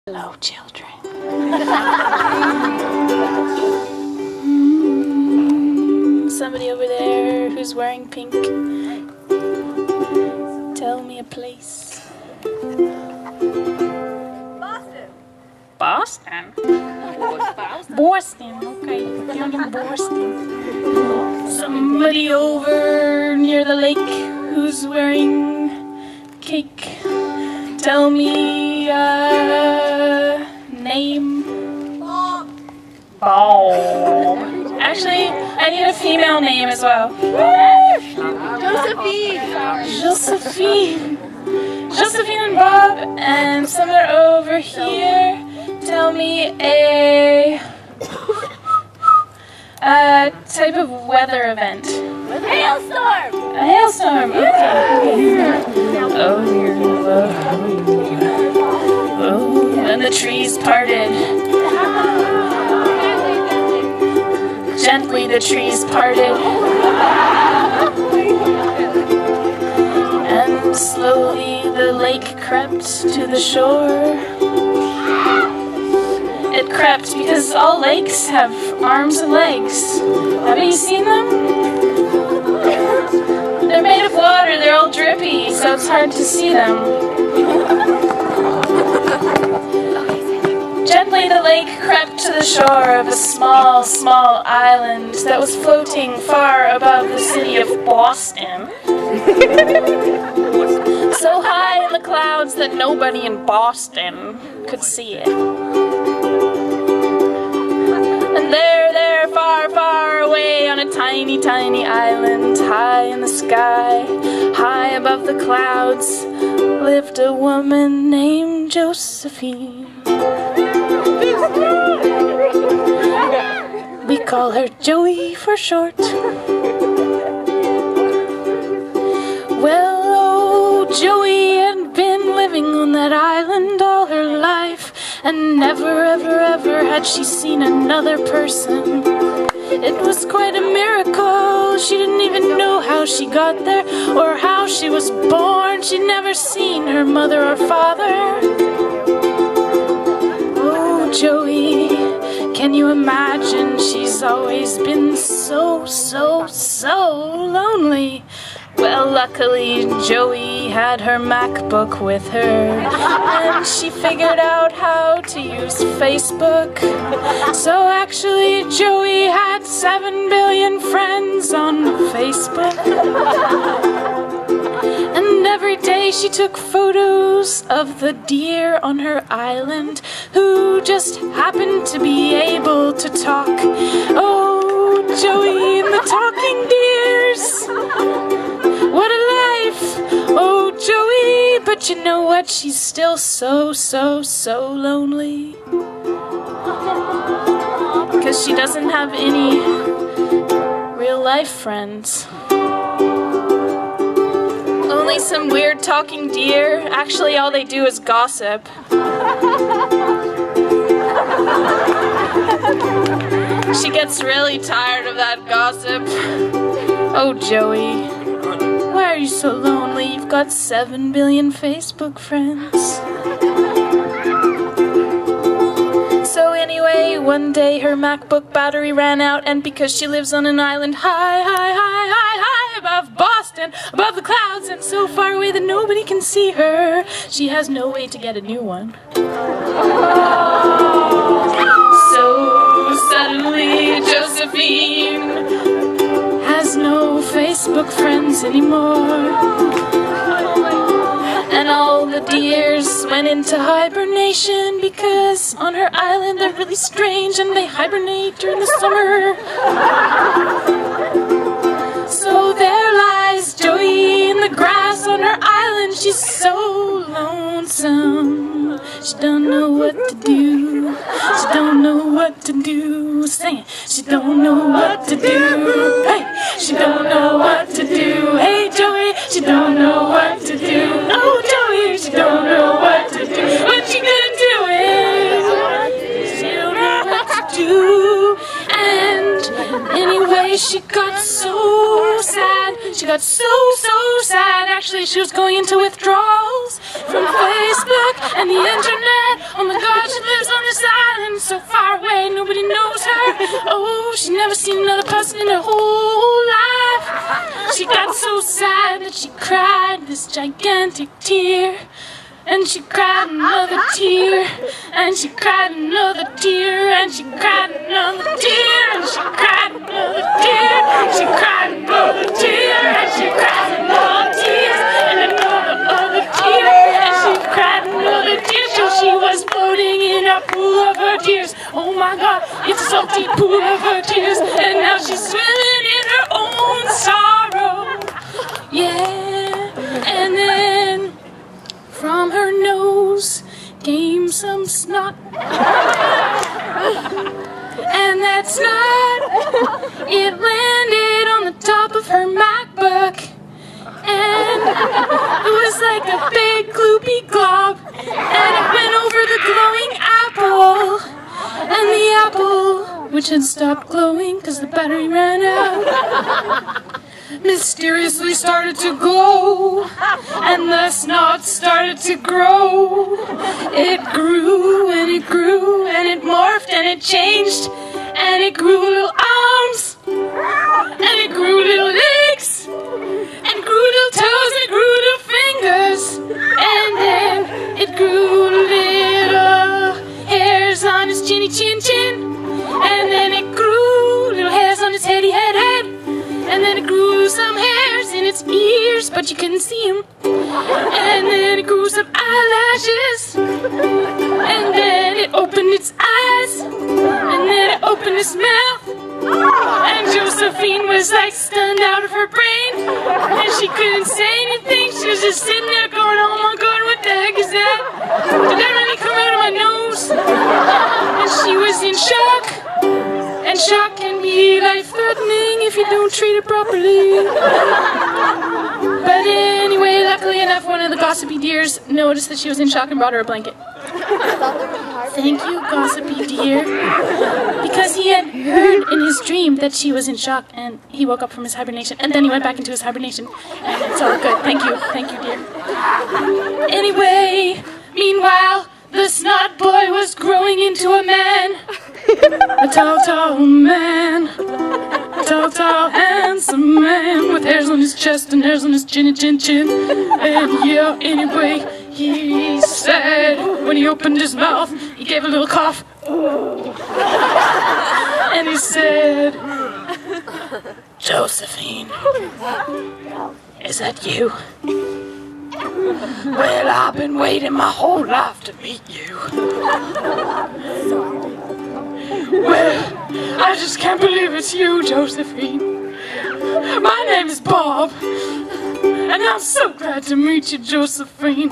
Hello, children. Somebody over there who's wearing pink. Tell me a place. Boston. Boston? Boston, okay. Down in Boston. Somebody over near the lake who's wearing cake. Tell me a name. Bob. Actually, I need a female name as well. Josephine. Josephine and Bob. And somewhere over here, tell me a type of weather event. Hailstorm. A hailstorm. Okay. Oh, and the trees parted. Gently the trees parted. And slowly the lake crept to the shore. It crept because all lakes have arms and legs. Haven't you seen them? They're made of water, they're all drippy, so it's hard to see them. Gently the lake crept to the shore of a small, small island that was floating far above the city of Boston. So high in the clouds that nobody in Boston could see it. And there, far, far away on a tiny, tiny island, high in the sky, high above the clouds, lived a woman named Josephine. We call her Joey for short. Well, oh, Joey had been living on that island all her life, and never, ever, ever had she seen another person. It was quite a miracle. She didn't even know how she got there or how she was born. She'd never seen her mother or father. Oh, Joey, can you imagine? She's always been so, so, so lonely. Well, luckily, Joey had her MacBook with her, and she figured out how to use Facebook. So actually, Joey had 7 billion friends on Facebook. And every day she took photos of the deer on her island, who just happened to be able to talk. Oh, Joey and the talking deers. What a life! Oh, Joey, but you know what? She's still so, so, so lonely. Because she doesn't have any real-life friends. Only some weird talking deer. Actually, all they do is gossip. She gets really tired of that gossip. Oh, Joey. Why are you so lonely? You've got 7 billion Facebook friends. So anyway, one day her MacBook battery ran out, and because she lives on an island high, high, high, high, high above Boston, above the clouds, and so far away that nobody can see her, she has no way to get a new one. So suddenly Josephine has no Facebook friends anymore. And all the deers went into hibernation because on her island they're really strange and they hibernate during the summer. So there lies Joey in the grass on her island. She's so lonesome. She don't know what to do. She don't know what to do. Sing it. She don't know what to do. Hey, she don't know what to do. Hey, Joey, she don't know what to do. Oh, Joey, she don't know what to do. What she gonna do it? She don't know what to do. And anyway, she got so sad. She got so sad. Actually, she was going into withdrawals from Facebook and the internet. Oh my God. gone so far away, nobody knows her. Oh, she never seen another person in her whole life. She got so sad that she cried this gigantic tear. And she cried another tear, and she cried another tear, and she cried another tear, and she cried another tear, and she cried another tear, and she cried another tear, and another tear, and she cried another tear till she was floating in a pool of her tears. Oh my God, it's a salty pool of her tears, and now she's swimming in her own sorrow. Yeah, and then from her nose came some snot. And that snot, it landed on the top of her MacBook. And it was like a big gloopy glob. And it went over the glowing apple. And the apple, which had stopped glowing because the battery ran out, mysteriously started to glow, and the snot started to grow. It grew and it grew and it morphed and it changed, and it grew little arms, and it grew little legs, and it grew little toes, and it grew little fingers, and then it grew little hairs on his chinny chin chin, and then it grew little hairs on his heady head. And then it grew some hairs in its ears, but you couldn't see them. And then it grew some eyelashes. And then it opened its eyes. And then it opened its mouth. And Josephine was like stunned out of her brain. And she couldn't say anything. She was just sitting there going, oh my God, what the heck is that? Did that really come out of my nose? And she was in shock. And shock can be life-threatening if you don't treat it properly. But anyway, luckily enough, one of the gossipy deers noticed that she was in shock and brought her a blanket. Thank you, gossipy deer. Because he had heard in his dream that she was in shock, and he woke up from his hibernation, and then he went back into his hibernation. And it's all good. Thank you, dear. Anyway, meanwhile, the snot boy was growing into a man. A tall man, a tall, handsome man with hairs on his chest and hairs on his chin. And yeah, anyway, he said when he opened his mouth, he gave a little cough. And he said, Josephine, is that you? Well, I've been waiting my whole life to meet you. Well, I just can't believe it's you, Josephine. My name is Bob, and I'm so glad to meet you, Josephine.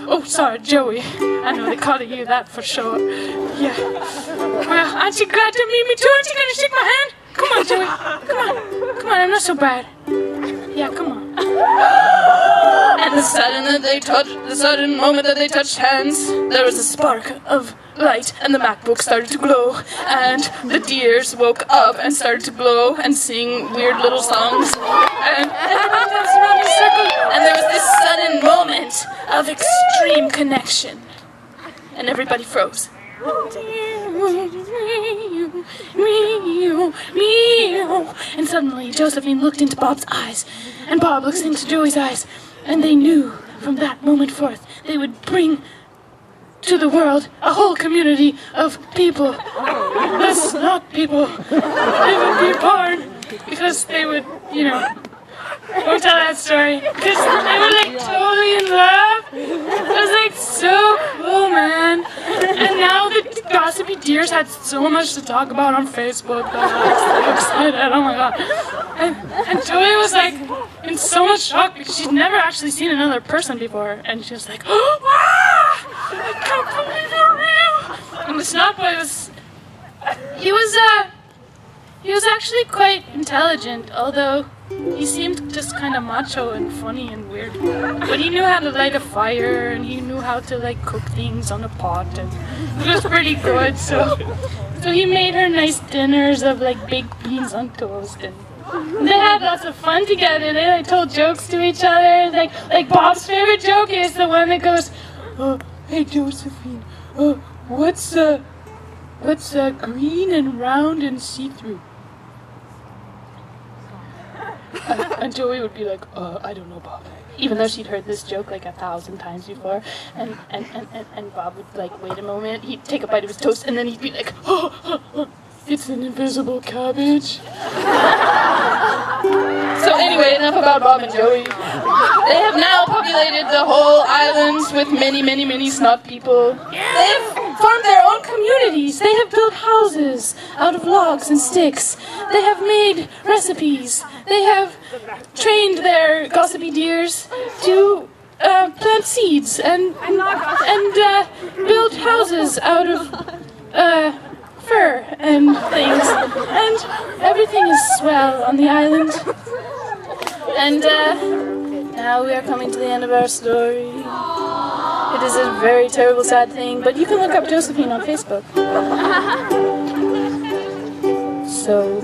Oh, sorry, Joey. I know they call you that for short. Yeah. Well, aren't you glad to meet me too? Aren't you gonna shake my hand? Come on, Joey. Come on, I'm not so bad. Yeah, come on. And the sudden moment that they touched hands, there was a spark of light, and the MacBook started to glow, and the deers woke up and started to glow and sing weird little songs, and everybody danced around in a circle, and there was this sudden moment of extreme connection, and everybody froze. And suddenly Josephine looked into Bob's eyes, and Bob looks into Joey's eyes, and they knew from that moment forth they would bring to the world a whole community of people. The Snot People. They would be born because they would, don't tell that story. Because they were like totally in love. It was like so cool, man. And now the gossipy deers had so much to talk about on Facebook. I was so excited. Oh my God. And Joey was like in so much shock because she'd never actually seen another person before. And she was like, oh, wow! I can't believe you're real. And the Snot Boy was, he was actually quite intelligent, although he seemed just kind of macho and funny and weird. But he knew how to light a fire, and he knew how to like cook things on a pot, and it was pretty good. So he made her nice dinners of like baked beans on toast, and they had lots of fun together. They like told jokes to each other. Like Bob's favorite joke is the one that goes, "Hey Josephine, what's What's green and round and see-through? And Joey would be like, I don't know, Bob. Even though she'd heard this joke like 1,000 times before, and Bob would like wait a moment, he'd take a bite of his toast, and then he'd be like, it's an invisible cabbage. So anyway, enough about Bob and Joey. They have now populated the whole island with many, many, many snot people. They've formed their own communities. They have built houses out of logs and sticks. They have made recipes. They have trained their gossipy deers to plant seeds and build houses out of fur and things. And everything is swell on the island. And now we are coming to the end of our story. It is a very terrible, sad thing, but you can look up Josephine on Facebook. So,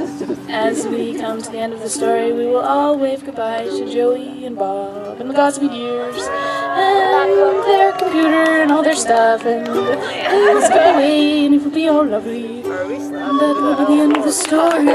as we come to the end of the story, we will all wave goodbye to Joey and Bob and the gossipy deers and their computer and all their stuff, and things go away and it will be all lovely. And that will be the end of the story.